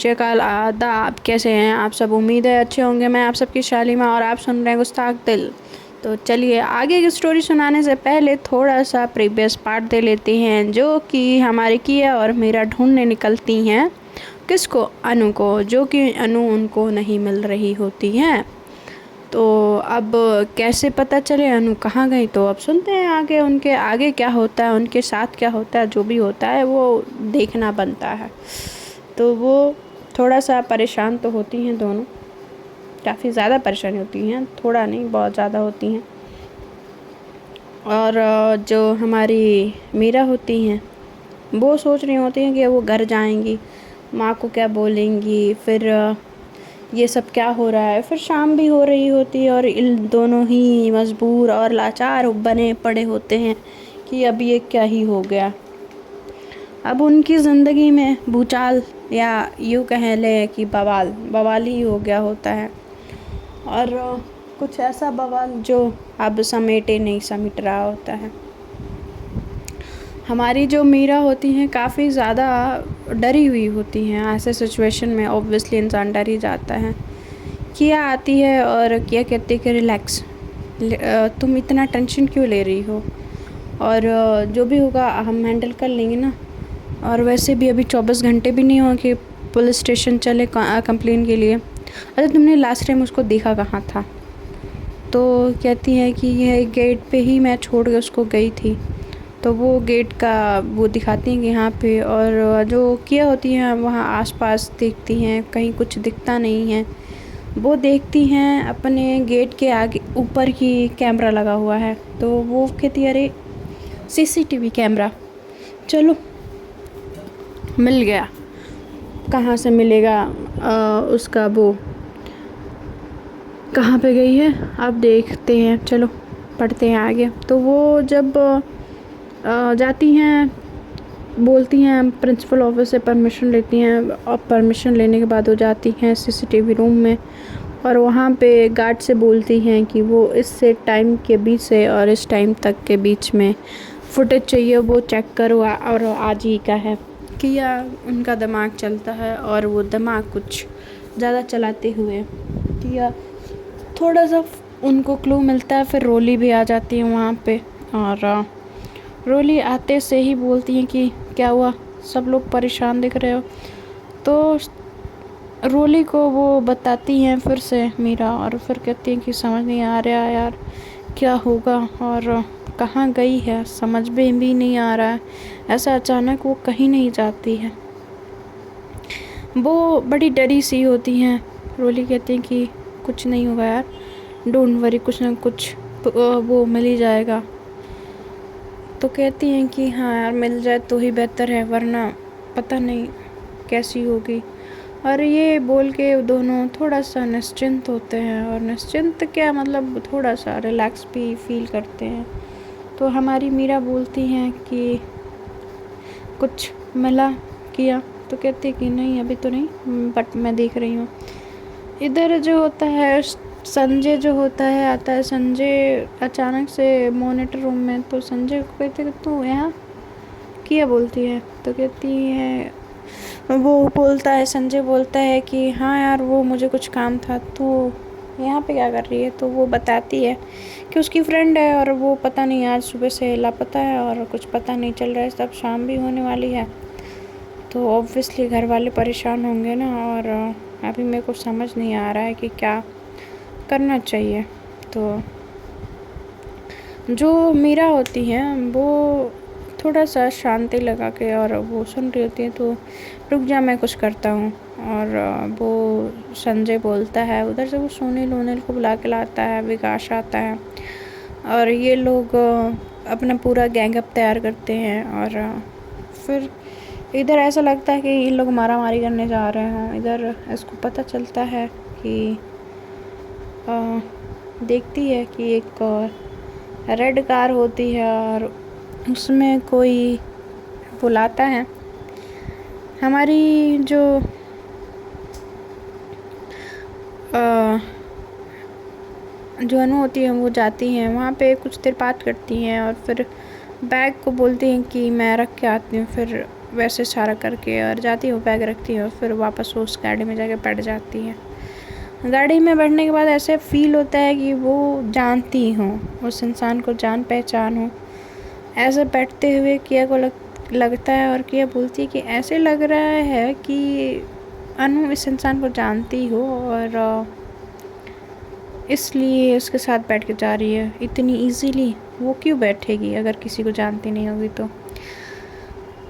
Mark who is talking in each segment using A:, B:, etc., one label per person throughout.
A: शकाल आदा, आप कैसे हैं? आप सब उम्मीद है अच्छे होंगे। मैं आप सबकी शालिमा और आप सुन रहे हैं गुस्ताख दिल। तो चलिए आगे की स्टोरी सुनाने से पहले थोड़ा सा प्रीवियस पार्ट दे लेते हैं, जो कि हमारी किया और मेरा ढूंढने निकलती हैं। किसको? अनु को, जो कि अनु उनको नहीं मिल रही होती हैं। तो अब कैसे पता चले अनु कहाँ गई? तो अब सुनते हैं आगे, उनके आगे क्या होता है, उनके साथ क्या होता है। जो भी होता है वो देखना बनता है। तो वो थोड़ा सा परेशान तो होती हैं दोनों, काफ़ी ज़्यादा परेशानी होती हैं, थोड़ा नहीं बहुत ज़्यादा होती हैं। और जो हमारी मीरा होती हैं वो सोच रही होती हैं कि वो घर जाएंगी, माँ को क्या बोलेंगी, फिर ये सब क्या हो रहा है। फिर शाम भी हो रही होती है और इन दोनों ही मजबूर और लाचार बने पड़े होते हैं कि अब ये क्या ही हो गया। अब उनकी ज़िंदगी में भूचाल, या यूँ कह लें कि बवाल ही हो गया होता है। और कुछ ऐसा बवाल जो अब समेटे नहीं समेट रहा होता है। हमारी जो मीरा होती हैं काफ़ी ज़्यादा डरी हुई होती हैं। ऐसे सिचुएशन में ऑब्वियसली इंसान डर ही जाता है। किया आती है और किया कहती है कि रिलैक्स, तुम इतना टेंशन क्यों ले रही हो, और जो भी होगा हम हैंडल कर लेंगे ना। और वैसे भी अभी 24 घंटे भी नहीं हुआ कि पुलिस स्टेशन चले कंप्लेन के लिए। अरे तुमने लास्ट टाइम उसको देखा कहाँ था? तो कहती है कि यह गेट पे ही मैं छोड़ के उसको गई थी। तो वो गेट का वो दिखाती हैं कि यहाँ पे, और जो किया होती हैं वहाँ आसपास देखती हैं, कहीं कुछ दिखता नहीं है। वो देखती हैं अपने गेट के आगे ऊपर ही कैमरा लगा हुआ है। तो वो कहती है अरे सीसीटीवी कैमरा, चलो मिल गया। कहाँ से मिलेगा? उसका वो कहाँ पे गई है अब देखते हैं, चलो पढ़ते हैं आगे। तो वो जब जाती हैं, बोलती हैं प्रिंसिपल ऑफिस से परमिशन लेती हैं, और परमिशन लेने के बाद वो जाती हैं सीसीटीवी रूम में, और वहाँ पे गार्ड से बोलती हैं कि वो इससे टाइम के बीच से और इस टाइम तक के बीच में फुटेज चाहिए, वो चेक करो। और आज ही का है किया उनका दिमाग चलता है, और वो दिमाग कुछ ज़्यादा चलाते हुए किया थोड़ा सा उनको क्लू मिलता है। फिर रोली भी आ जाती है वहाँ पे, और रोली आते से ही बोलती हैं कि क्या हुआ, सब लोग परेशान दिख रहे हो। तो रोली को वो बताती हैं फिर से मीरा, और फिर कहती हैं कि समझ नहीं आ रहा यार क्या होगा, और कहाँ गई है समझ में भी नहीं आ रहा है। ऐसा अचानक वो कहीं नहीं जाती है, वो बड़ी डरी सी होती हैं। रोली कहती हैं कि कुछ नहीं होगा यार, डोंट वरी, कुछ ना कुछ वो मिल ही जाएगा। तो कहती हैं कि हाँ यार मिल जाए तो ही बेहतर है, वरना पता नहीं कैसी होगी। और ये बोल के दोनों थोड़ा सा निश्चिंत होते हैं, और निश्चिंत क्या मतलब थोड़ा सा रिलैक्स भी फील करते हैं। तो हमारी मीरा बोलती हैं कि कुछ मिला किया? तो कहती है कि नहीं अभी तो नहीं, बट मैं देख रही हूँ। इधर जो होता है संजय जो होता है आता है, संजय अचानक से मॉनिटर रूम में। तो संजय को कहते कि तू यहाँ किया बोलती है। तो कहती है, वो बोलता है, संजय बोलता है कि हाँ यार वो मुझे कुछ काम था, तो यहाँ पे क्या कर रही है? तो वो बताती है कि उसकी फ्रेंड है, और वो पता नहीं आज सुबह से लापता है और कुछ पता नहीं चल रहा है। सब शाम भी होने वाली है, तो ऑब्वियसली घर वाले परेशान होंगे ना। और अभी मेरे को समझ नहीं आ रहा है कि क्या करना चाहिए। तो जो मीरा होती है वो थोड़ा सा शांति लगा के और वो सुन रही होती है। तो रुक जा मैं कुछ करता हूँ। और वो संजय बोलता है, उधर से वो सोनील को बुला के लाता है, विकास आता है, और ये लोग अपना पूरा गैंगअप तैयार करते हैं। और फिर इधर ऐसा लगता है कि इन लोग मारा मारी करने जा रहे हैं। इधर इसको पता चलता है कि देखती है कि एक रेड कार होती है, और उसमें कोई बुलाता है। हमारी जो जो अनु होती है वो जाती हैं वहाँ पे, कुछ देर बात करती हैं, और फिर बैग को बोलती हैं कि मैं रख के आती हूँ। फिर वैसे सारा करके और जाती है, वो बैग रखती है और फिर वापस वो उस गाड़ी में जाके बैठ जाती है। गाड़ी में बैठने के बाद ऐसे फील होता है कि वो जानती हूँ, उस इंसान को जान पहचान हो। ऐसे बैठते हुए किया को लगता है और किया बोलती है कि ऐसे लग रहा है कि अनु इस इंसान को जानती हो और इसलिए उसके साथ बैठ के जा रही है इतनी इजीली। वो क्यों बैठेगी अगर किसी को जानती नहीं होगी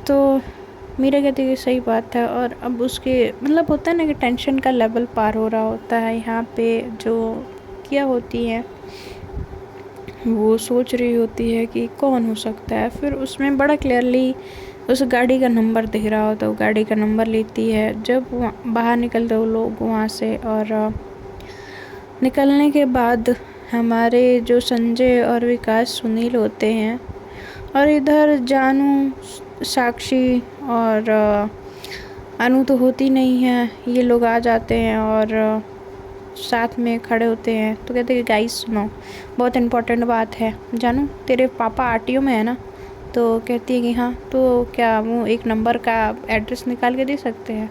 A: तो मीरा कहती है कि सही बात है। और अब उसके मतलब होता है ना कि टेंशन का लेवल पार हो रहा होता है। यहाँ पे जो किया होती है वो सोच रही होती है कि कौन हो सकता है। फिर उसमें बड़ा क्लियरली उस गाड़ी का नंबर दिख रहा होता है, वो गाड़ी का नंबर लेती है। जब बाहर निकलते वो लोग वहाँ से, और निकलने के बाद हमारे जो संजय और विकास सुनील होते हैं और इधर जानू साक्षी और अनु तो होती नहीं है, ये लोग आ जाते हैं और साथ में खड़े होते हैं। तो कहते हैं कि गाइस सुनो, बहुत इम्पोर्टेंट बात है। जानू तेरे पापा आरटीओ में है ना? तो कहती है कि हाँ। तो क्या वो एक नंबर का एड्रेस निकाल के दे सकते हैं?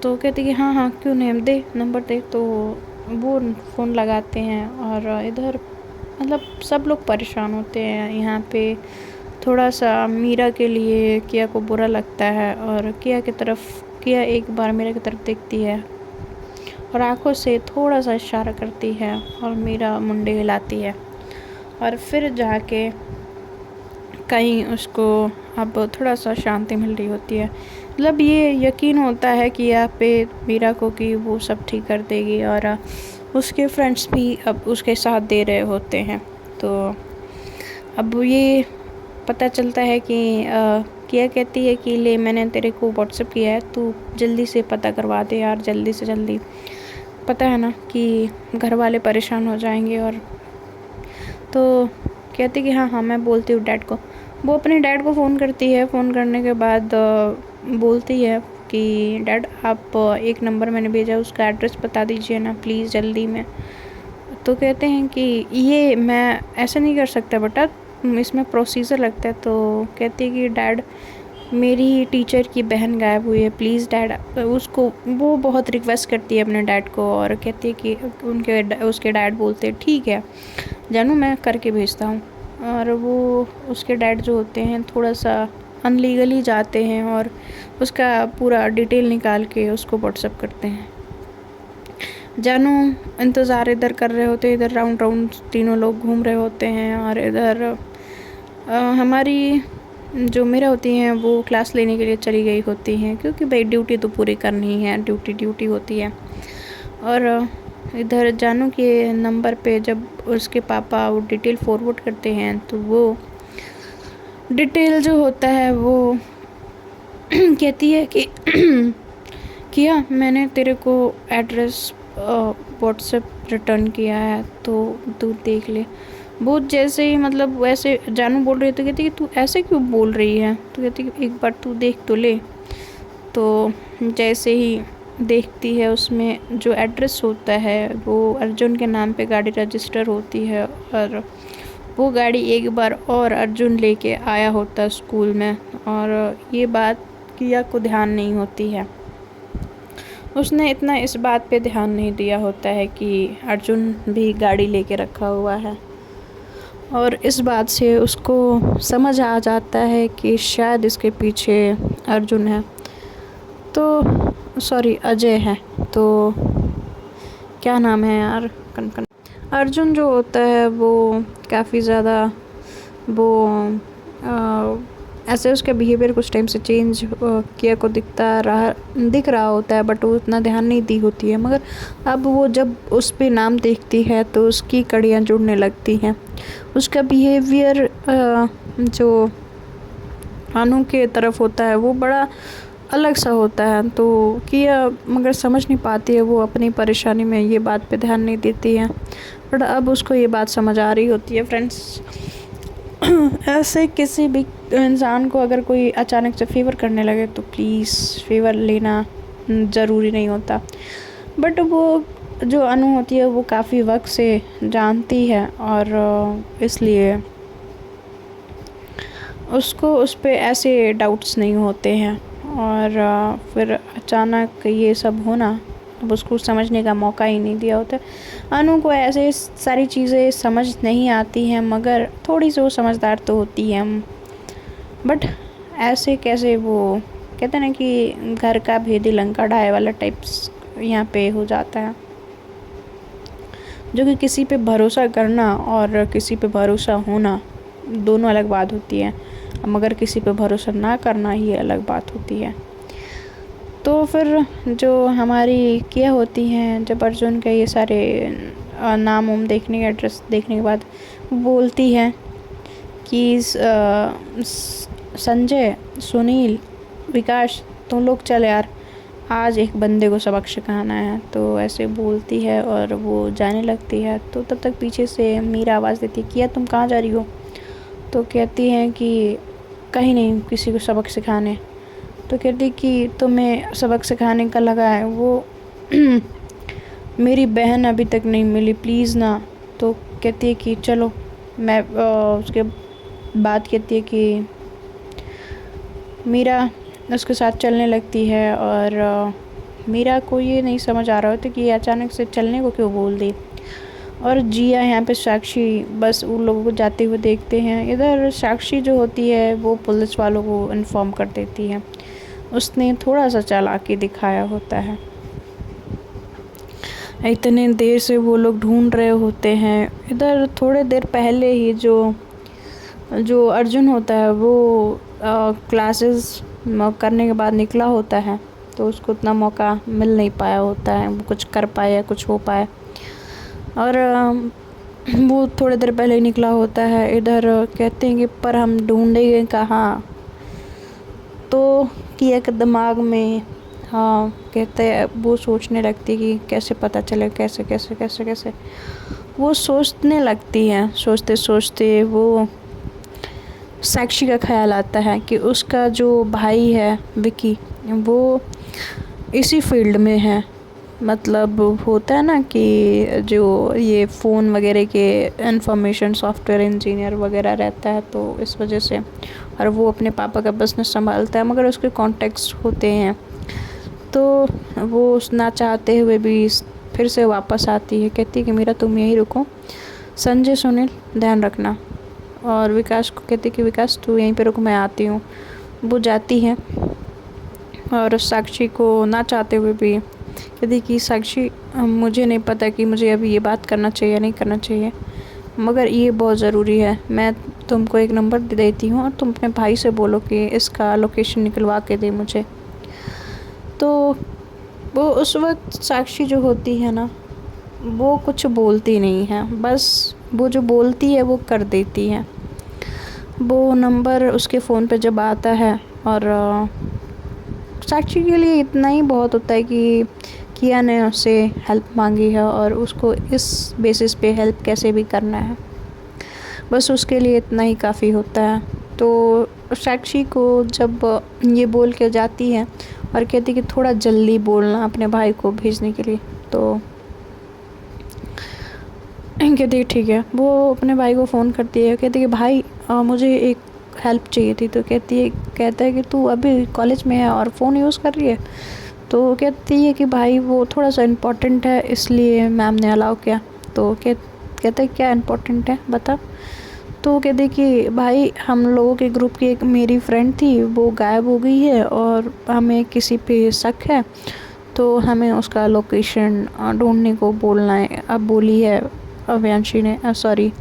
A: तो कहती है कि हाँ हाँ क्यों नहीं, दे नंबर दे। तो वो फ़ोन लगाते हैं और इधर मतलब सब लोग परेशान होते हैं। यहाँ पे थोड़ा सा मीरा के लिए किया को बुरा लगता है और किया एक बार मीरा की तरफ देखती है और आंखों से थोड़ा सा इशारा करती है और मीरा मुंडे हिलाती है और फिर जाके कहीं उसको अब थोड़ा सा शांति मिल रही होती है। मतलब ये यकीन होता है कि यहाँ पे मीरा को कि वो सब ठीक कर देगी और उसके फ्रेंड्स भी अब उसके साथ दे रहे होते हैं। तो अब ये पता चलता है कि किया कहती है कि ले मैंने तेरे को व्हाट्सएप किया है, तू जल्दी से पता करवा दे यार, जल्दी से जल्दी। पता है ना कि घर वाले परेशान हो जाएंगे। और तो कहती कि हाँ हाँ मैं बोलती हूँ डैड को। वो अपने डैड को फ़ोन करती है। फ़ोन करने के बाद बोलती है कि डैड आप एक नंबर मैंने भेजा, उसका एड्रेस बता दीजिए ना प्लीज़ जल्दी में। तो कहते हैं कि ये मैं ऐसे नहीं कर सकता बेटा, इसमें प्रोसीजर लगता है। तो कहती है कि डैड मेरी टीचर की बहन गायब हुई है, प्लीज़ डैड। उसको वो बहुत रिक्वेस्ट करती है अपने डैड को और कहती है कि उसके डैड बोलते हैं ठीक है जानू मैं करके भेजता हूँ। और वो उसके डैड जो होते हैं थोड़ा सा अनलीगली जाते हैं और उसका पूरा डिटेल निकाल के उसको व्हाट्सएप करते हैं। जानू इंतज़ार इधर कर रहे होते, इधर राउंड राउंड तीनों लोग घूम रहे होते हैं और इधर हमारी जो मीरा होती हैं वो क्लास लेने के लिए चली गई होती हैं क्योंकि भाई ड्यूटी तो पूरी करनी है, ड्यूटी होती है। और इधर जानू के नंबर पे जब उसके पापा वो डिटेल फॉरवर्ड करते हैं तो वो डिटेल जो होता है वो कहती है कि किया मैंने तेरे को एड्रेस व्हाट्सएप रिटर्न किया है तो तू देख ले। वो जैसे ही मतलब वैसे जानू बोल रही है तो कहती है कि तू ऐसे क्यों बोल रही है? तो कहती है कि एक बार तू देख तो ले। तो जैसे ही देखती है उसमें जो एड्रेस होता है वो अर्जुन के नाम पे गाड़ी रजिस्टर होती है और वो गाड़ी एक बार और अर्जुन लेके आया होता है स्कूल में। और ये बात किया को ध्यान नहीं होती है, उसने इतना इस बात पे ध्यान नहीं दिया होता है कि अर्जुन भी गाड़ी लेके रखा हुआ है। और इस बात से उसको समझ आ जाता है कि शायद इसके पीछे अर्जुन है, तो सॉरी अजय है। तो क्या नाम है यार, कन अर्जुन जो होता है वो काफ़ी ज़्यादा वो ऐसे उसका बिहेवियर कुछ टाइम से चेंज किया को दिख रहा होता है, बट वो उतना ध्यान नहीं दी होती है। मगर अब वो जब उस पे नाम देखती है तो उसकी कड़ियाँ जुड़ने लगती हैं। उसका बिहेवियर जो अनु के तरफ होता है वो बड़ा अलग सा होता है। तो किया मगर समझ नहीं पाती है, वो अपनी परेशानी में ये बात पे ध्यान नहीं देती है, बट अब उसको ये बात समझ आ रही होती है। फ्रेंड्स ऐसे किसी भी इंसान को अगर कोई अचानक से फेवर करने लगे तो प्लीज़ फेवर लेना ज़रूरी नहीं होता। बट वो जो अनु होती है वो काफ़ी वक्त से जानती है और इसलिए उसको उस पे ऐसे डाउट्स नहीं होते हैं। और फिर अचानक ये सब होना, अब उसको समझने का मौका ही नहीं दिया होता। अनु को ऐसे सारी चीज़ें समझ नहीं आती हैं, मगर थोड़ी सी वो समझदार तो होती है। बट ऐसे कैसे, वो कहते हैं ना कि घर का भेदी लंका ढाए वाला टाइप्स यहाँ पे हो जाता है। जो कि किसी पे भरोसा करना और किसी पे भरोसा होना दोनों अलग बात होती है, मगर किसी पे भरोसा ना करना ही अलग बात होती है। तो फिर जो हमारी किया होती हैं, जब अर्जुन के ये सारे नाम उम देखने के, एड्रेस देखने के बाद बोलती है कि संजय, सुनील, विकास, तुम लोग चले यार, आज एक बंदे को सबक सिखाना है। तो ऐसे बोलती है और वो जाने लगती है। तो तब तक पीछे से मीरा आवाज़ देती है, किया तुम कहाँ जा रही हो? तो कहती हैं कि कहीं नहीं, किसी को सबक सिखाने। तो कहती कि तुम्हें सबक सिखाने का लगा है, वो मेरी बहन अभी तक नहीं मिली, प्लीज़ ना। तो कहती है कि चलो मैं उसके बाद कहती है कि मीरा उसके साथ चलने लगती है। और मीरा को ये नहीं समझ आ रहा होता कि ये अचानक से चलने को क्यों बोल दी। और जिया यहाँ पे साक्षी बस उन लोगों को जाते हुए देखते हैं। इधर साक्षी जो होती है वो पुलिस वालों को इन्फॉर्म कर देती है। उसने थोड़ा सा चालाकी दिखाया होता है। इतने देर से वो लोग ढूंढ रहे होते हैं। इधर थोड़े देर पहले ही जो अर्जुन होता है वो क्लासेस करने के बाद निकला होता है, तो उसको उतना मौका मिल नहीं पाया होता है वो कुछ कर पाए या कुछ हो पाए। और वो थोड़ी देर पहले ही निकला होता है। इधर कहते हैं कि पर हम ढूंढेंगे कहाँ। तो किया के दिमाग में, हाँ कहते हैं, वो सोचने लगती है कि कैसे पता चले, कैसे कैसे कैसे कैसे वो सोचने लगती है। सोचते सोचते वो साक्षी का ख्याल आता है कि उसका जो भाई है विकी, वो इसी फील्ड में है। मतलब होता है ना कि जो ये फ़ोन वगैरह के इंफॉर्मेशन सॉफ्टवेयर इंजीनियर वगैरह रहता है, तो इस वजह से। और वो अपने पापा का बिज़नेस संभालता है, मगर उसके कॉन्टेक्ट्स होते हैं। तो वो ना चाहते हुए भी फिर से वापस आती है। कहती है कि मेरा तुम यहीं रुको, संजय, सुनील ध्यान रखना। और विकास को कहती कि विकास तू यहीं पे रुक, मैं आती हूँ। वो जाती है और साक्षी को ना चाहते हुए भी कहती कि साक्षी, मुझे नहीं पता कि मुझे अभी ये बात करना चाहिए या नहीं करना चाहिए, मगर ये बहुत ज़रूरी है। मैं तुमको एक नंबर दे देती हूँ और तुम अपने भाई से बोलो कि इसका लोकेशन निकलवा के दे मुझे। तो वो उस वक्त साक्षी जो होती है ना, वो कुछ बोलती नहीं है, बस वो जो बोलती है वो कर देती है। वो नंबर उसके फ़ोन पे जब आता है, और साक्षी के लिए इतना ही बहुत होता है कि किया ने उससे हेल्प मांगी है और उसको इस बेसिस पे हेल्प कैसे भी करना है, बस उसके लिए इतना ही काफ़ी होता है। तो साक्षी को जब ये बोल के जाती है और कहती कि थोड़ा जल्दी बोलना अपने भाई को भेजने के लिए, तो कहती है ठीक है। वो अपने भाई को फ़ोन करती है, कहती है कि भाई मुझे एक हेल्प चाहिए थी। तो कहता है कि तू अभी कॉलेज में है और फ़ोन यूज़ कर रही है। तो कहती है कि भाई वो थोड़ा सा इम्पोर्टेंट है, इसलिए मैम ने अलाउ किया। तो कहता है क्या इम्पोर्टेंट है बता। तो कहते कि भाई हम लोगों के ग्रुप की एक मेरी फ्रेंड थी, वो गायब हो गई है और हमें किसी पे शक है, तो हमें उसका लोकेशन ढूंढने को बोलना है। अब बोली है अव्यांशी ने, सॉरी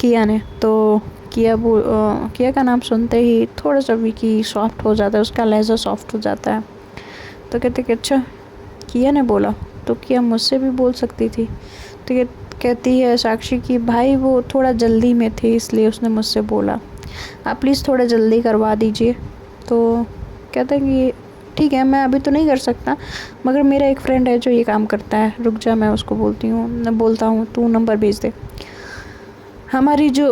A: किया ने। तो किया का नाम सुनते ही थोड़ा सा विकी सॉफ्ट हो जाता है, उसका लहजा सॉफ्ट हो जाता है। तो कहते कि अच्छा किया ने बोला, तो किया मुझसे भी बोल सकती थी। तो कहती है साक्षी कि भाई वो थोड़ा जल्दी में थे इसलिए उसने मुझसे बोला, आप प्लीज़ थोड़ा जल्दी करवा दीजिए। तो कहता है कि ठीक है, मैं अभी तो नहीं कर सकता, मगर मेरा एक फ्रेंड है जो ये काम करता है, रुक जा मैं उसको बोलता हूँ, तू नंबर भेज दे। हमारी जो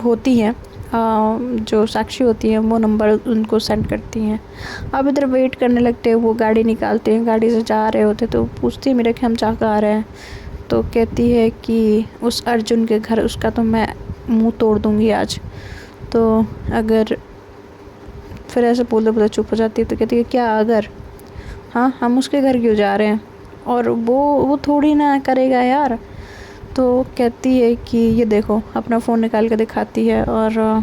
A: होती हैं, जो साक्षी होती हैं, वो नंबर उनको सेंड करती हैं। अब इधर वेट करने लगते हैं, वो गाड़ी निकालते हैं, गाड़ी से जा रहे होते तो पूछती है मेरा कि हम जा कर आ रहे हैं। तो कहती है कि उस अर्जुन के घर उसका तो मैं मुंह तोड़ दूँगी आज। तो अगर फिर ऐसे बोलते बोलते चुप हो जाती है। तो कहती है क्या अगर, हाँ हम उसके घर क्यों जा रहे हैं, और वो थोड़ी ना करेगा यार। तो कहती है कि ये देखो, अपना फ़ोन निकाल के दिखाती है, और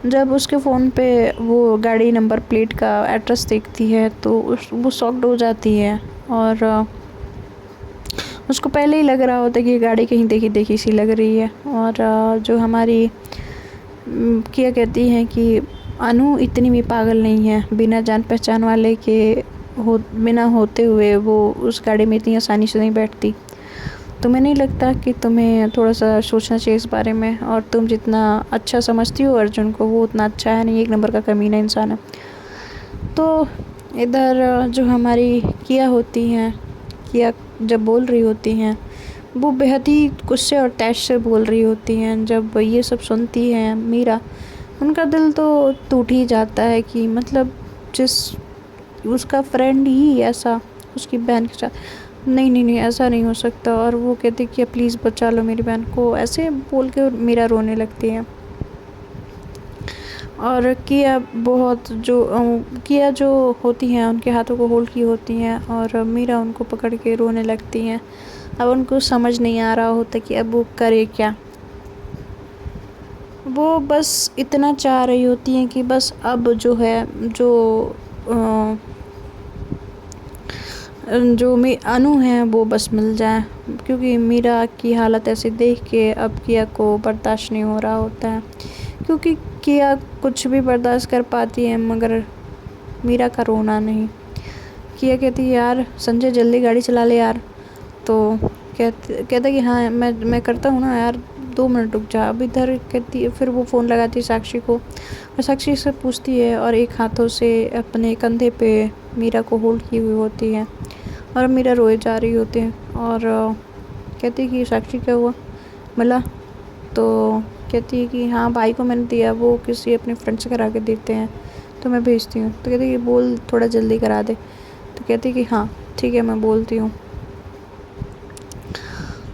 A: जब उसके फ़ोन पे वो गाड़ी नंबर प्लेट का एड्रेस देखती है तो वो शॉक्ड हो जाती है। और उसको पहले ही लग रहा होता है कि ये गाड़ी कहीं देखी देखी सी लग रही है। और जो हमारी किया कहती हैं कि अनु इतनी भी पागल नहीं है, बिना जान पहचान वाले के बिना होते हुए वो उस गाड़ी में इतनी आसानी से नहीं बैठती। तुम्हें नहीं लगता कि तुम्हें थोड़ा सा सोचना चाहिए इस बारे में, और तुम जितना अच्छा समझती हो अर्जुन को वो उतना अच्छा है नहीं, एक नंबर का कमीना इंसान है। तो इधर जो हमारी किया होती हैं, किया जब बोल रही होती हैं वो बेहद ही गुस्से और तैश से बोल रही होती हैं। जब ये सब सुनती हैं मीरा, उनका दिल तो टूट ही जाता है कि मतलब जिस उसका फ्रेंड ही ऐसा उसकी बहन के साथ, नहीं नहीं नहीं ऐसा नहीं हो सकता। और वो कहती कि प्लीज़ बचा लो मेरी बहन को, ऐसे बोल के मीरा रोने लगती है। और किया जो होती हैं उनके हाथों को होल्ड की होती हैं, और मीरा उनको पकड़ के रोने लगती हैं। अब उनको समझ नहीं आ रहा होता कि अब वो करे क्या। वो बस इतना चाह रही होती हैं कि बस अब जो है जो अनु है वो बस मिल जाए, क्योंकि मीरा की हालत ऐसी देख के अब किया को बर्दाश्त नहीं हो रहा होता है। क्योंकि किया कुछ भी बर्दाश्त कर पाती है मगर मीरा का रोना नहीं। किया कहती है यार संजय जल्दी गाड़ी चला ले यार। तो कहता कि हाँ मैं करता हूँ ना यार, 2 मिनट रुक जा। अब इधर कहती है, फिर वो फ़ोन लगाती है साक्षी को, और साक्षी से पूछती है और एक हाथों से अपने कंधे पे मीरा को होल्ड की हुई होती है, और मीरा रोए जा रही होती है। और कहती है कि साक्षी क्या हुआ, मिला? तो कहती है कि हाँ भाई को मैंने दिया, वो किसी अपने फ्रेंड से करा के देते हैं तो मैं भेजती हूँ। तो कहती है कि बोल थोड़ा जल्दी करा दे। तो कहती है कि हाँ ठीक है मैं बोलती हूँ।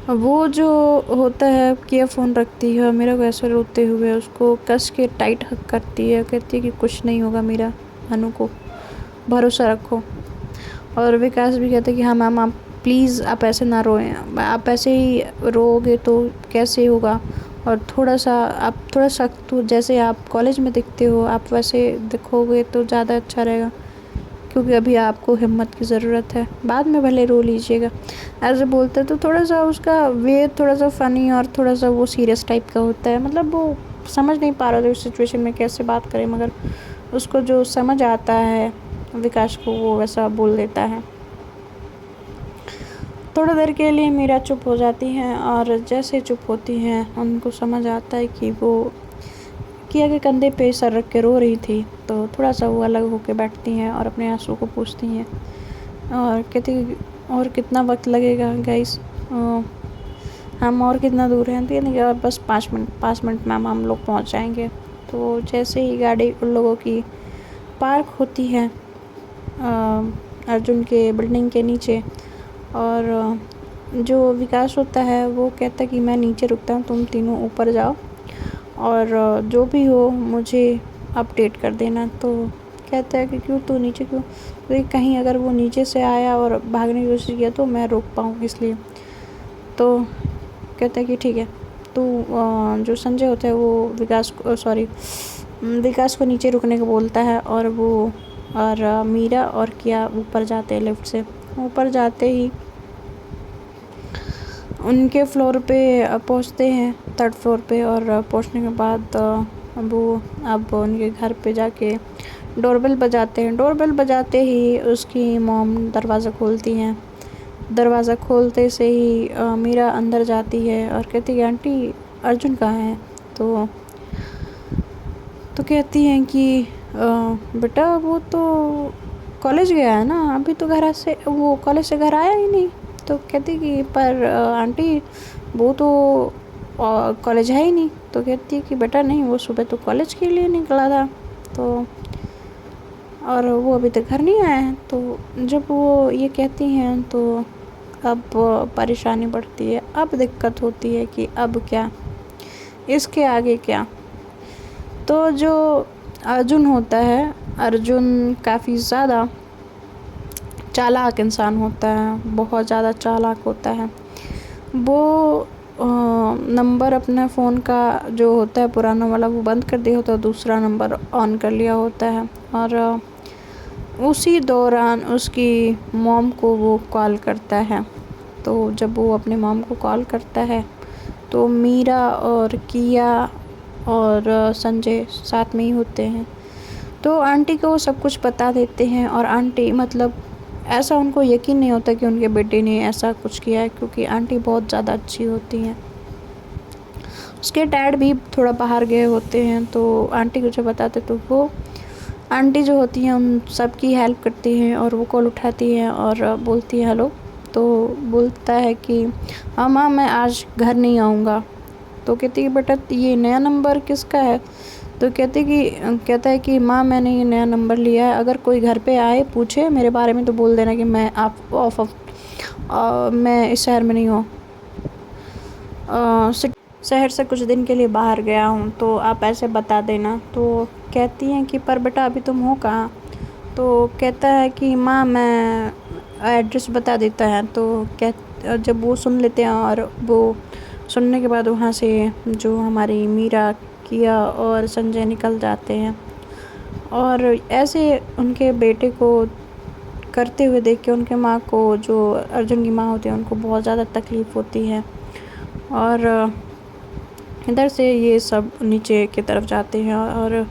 A: वो जो होता है किया फ़ोन रखती है, मीरा को ऐसे रोते हुए उसको कस के टाइट हक करती है, कहती है कि कुछ नहीं होगा मीरा, अनु को भरोसा रखो। और विकास भी कहता है कि हाँ मैम आप प्लीज़ आप ऐसे ना रोएं, आप ऐसे ही रोओगे तो कैसे होगा। और थोड़ा सख्त हो, जैसे आप कॉलेज में दिखते हो आप वैसे दिखोगे तो ज़्यादा अच्छा रहेगा, क्योंकि अभी आपको हिम्मत की ज़रूरत है, बाद में भले रो लीजिएगा। ऐसे बोलते तो थोड़ा सा उसका वे थोड़ा सा फ़नी और थोड़ा सा वो सीरियस टाइप का होता है। मतलब वो समझ नहीं पा रहा था उस सिचुएशन में कैसे बात करें, मगर उसको जो समझ आता है विकास को वो वैसा बोल देता है। थोड़ा देर के लिए मीरा चुप हो जाती हैं, और जैसे चुप होती हैं उनको समझ आता है कि वो किया के कंधे पे सर रख के रो रही थी। तो थोड़ा सा वो अलग होके बैठती हैं और अपने आंसू को पूछती हैं, और कहती और कितना वक्त लगेगा गाइस, हम और कितना दूर हैं? तो यानी कि बस 5 मिनट मैम हम लोग पहुंच जाएंगे। तो जैसे ही गाड़ी उन लोगों की पार्क होती है अर्जुन के बिल्डिंग के नीचे, और जो विकास होता है वो कहता है कि मैं नीचे रुकता हूँ, तुम तीनों ऊपर जाओ और जो भी हो मुझे अपडेट कर देना। तो कहता है कि क्यों, तू नीचे क्यों? तो कहीं अगर वो नीचे से आया और भागने की कोशिश किया तो मैं रोक पाऊँ इसलिए। तो कहता है कि ठीक है। तो जो संजय होता है वो विकास को नीचे रुकने को बोलता है, और मीरा और किया ऊपर जाते हैं लिफ्ट से। ऊपर जाते ही उनके फ्लोर पे पहुंचते हैं, 3rd फ्लोर पे, और पहुंचने के बाद वो अब उनके घर पे जाके डोरबेल बजाते हैं। डोरबेल बजाते ही उसकी मॉम दरवाज़ा खोलती हैं। दरवाज़ा खोलते से ही मीरा अंदर जाती है और कहती है आंटी अर्जुन कहाँ है? तो कहती हैं कि बेटा वो तो कॉलेज गया है ना, अभी तो वो कॉलेज से घर आया ही नहीं। तो कहती कि पर आंटी वो तो कॉलेज है ही नहीं। तो कहती है कि बेटा नहीं, वो सुबह तो कॉलेज के लिए निकला था, तो और वो अभी तक घर नहीं आया है। तो जब वो ये कहती हैं तो अब परेशानी बढ़ती है, अब दिक्कत होती है कि अब क्या, इसके आगे क्या। तो जो अर्जुन होता है, अर्जुन काफ़ी ज़्यादा चालाक इंसान होता है, बहुत ज़्यादा चालाक होता है। वो नंबर अपने फ़ोन का जो होता है पुराना वाला वो बंद कर दिया होता है, दूसरा नंबर ऑन कर लिया होता है। और उसी दौरान उसकी मॉम को वो कॉल करता है। तो जब वो अपने मॉम को कॉल करता है तो मीरा और किया और संजय साथ में ही होते हैं। तो आंटी को वो सब कुछ बता देते हैं, और आंटी मतलब ऐसा उनको यकीन नहीं होता कि उनके बेटे ने ऐसा कुछ किया है, क्योंकि आंटी बहुत ज़्यादा अच्छी होती हैं। उसके डैड भी थोड़ा बाहर गए होते हैं, तो आंटी को जब बताते तो वो आंटी जो होती हैं उन सब की हेल्प करती हैं, और वो कॉल उठाती हैं और बोलती है हेलो। तो बोलता है कि हाँ माँ, मैं आज घर नहीं आऊँगा। तो कहती है बेटा ये नया नंबर किसका है? तो कहता है कि माँ मैंने ये नया नंबर लिया है, अगर कोई घर पे आए पूछे मेरे बारे में तो बोल देना कि मैं मैं इस शहर में नहीं हूँ, शहर से कुछ दिन के लिए बाहर गया हूँ, तो आप ऐसे बता देना। तो कहती हैं कि पर बेटा अभी तुम हो कहाँ? तो कहता है कि माँ मैं एड्रेस बता देता है। तो जब वो सुन लेते हैं, और वो सुनने के बाद वहाँ से जो हमारी मीरा, किया और संजय निकल जाते हैं। और ऐसे उनके बेटे को करते हुए देख के उनके माँ को, जो अर्जुन की माँ होती है, उनको बहुत ज़्यादा तकलीफ़ होती है। और इधर से ये सब नीचे की तरफ जाते हैं और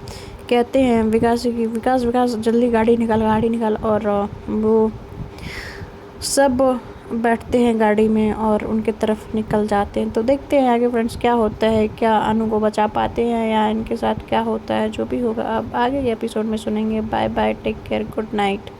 A: कहते हैं विकास की विकास जल्दी गाड़ी निकाल। और वो सब बैठते हैं गाड़ी में और उनके तरफ निकल जाते हैं। तो देखते हैं आगे फ्रेंड्स क्या होता है, क्या अनु को बचा पाते हैं या इनके साथ क्या होता है। जो भी होगा अब आगे के एपिसोड में सुनेंगे। Bye bye, take care, good night.